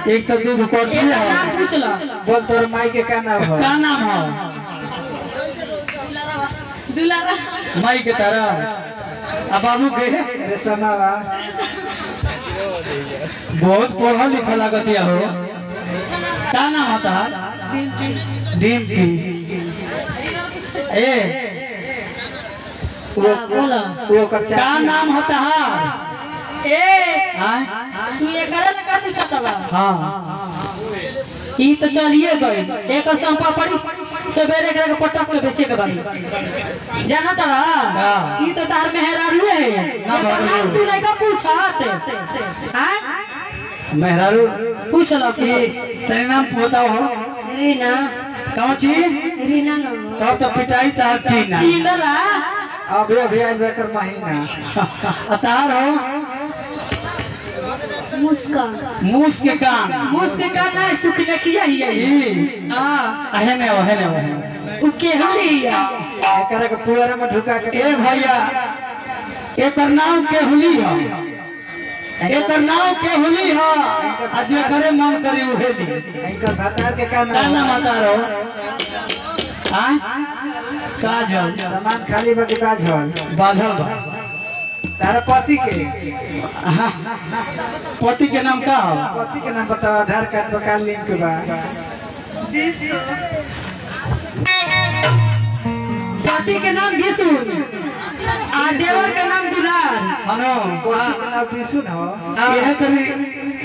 एक तो दूध कोटी है। नाम पूछ लो। बोल तोर माई के क्या नाम है? क्या नाम है? दुलारा। माई के तरह। अब बाबू के रेशमावा। बहुत पढ़ा लिखा लगती हो। क्या नाम होता है? डिम्पी। ए वो क्या नाम होता है? तू ये करे ना का पूछता बा। हाँ ई तो चलिए गई एक संपा पड़ी सवेरे के पटक के बेचे के बानी जाना तड़ा। ई तो तार मेहरारू है नाम तू नहीं का पूछत। हां मेहरारू पूछ लो कि तेरे नाम बताओ हो। रीना। कौन चीज? रीना लो। तब तो पिटाई तार टीना। टीना अभी अभी आज बेकर महीना अतार हो। मुस्कान। मूस के कान। मूस के कान ना सुख ने किया ही है। हां अहने अहने उ के हलिया एकरा के पुअर में ढुका के। ए भैया एकर नाम के हुली हो। एकर नाम के हुली हो आ जे करे मन करी उहेली। एकर भतार के का नाम बतारो? हां साजल। सामान खाली बाकी बाझल बाझल बा। तारा पति के नाम का हो? पति के नाम बताओ। आधार कार्ड पर का लिंक बा? पति के नाम विष्णु आ देवर का नाम दुलार। हनो पति के नाम विष्णु हो।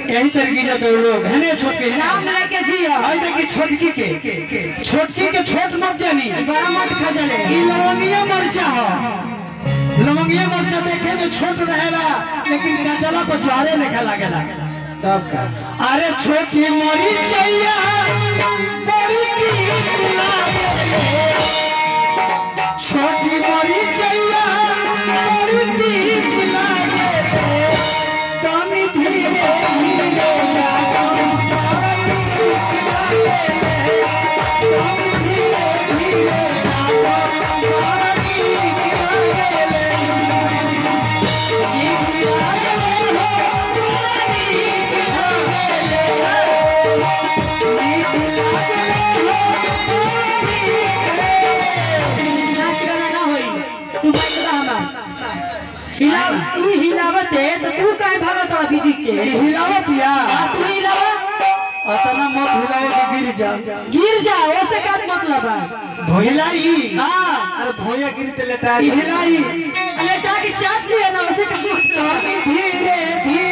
यही तरीके तो लोग है ने छोटके नाम लेके जिया। आई देखी छोटकी के छोट मत जानी बड़ा मत खजले। ई लवंगिया मरचा हो। लवंगिया मरचा देखे में छोट रहेला लेकिन कटला पर ज्वारे लेखा लागेला। तब का अरे छोटी मरीचैया बड़ी की छोटी मरीचैया बड़ी की लागे तनी धीरे धीरे हिलावत है तो तू काहे भागत है बीजी के? हिलावत या तू हिलावा अतना मत हिलाओ कि गिर जा ऐसे का मतलब है? भोइलाई। हां अरे भोया गिरते लेटा हिलाई लेटा के चाट लिया ना उसे धीरे धीरे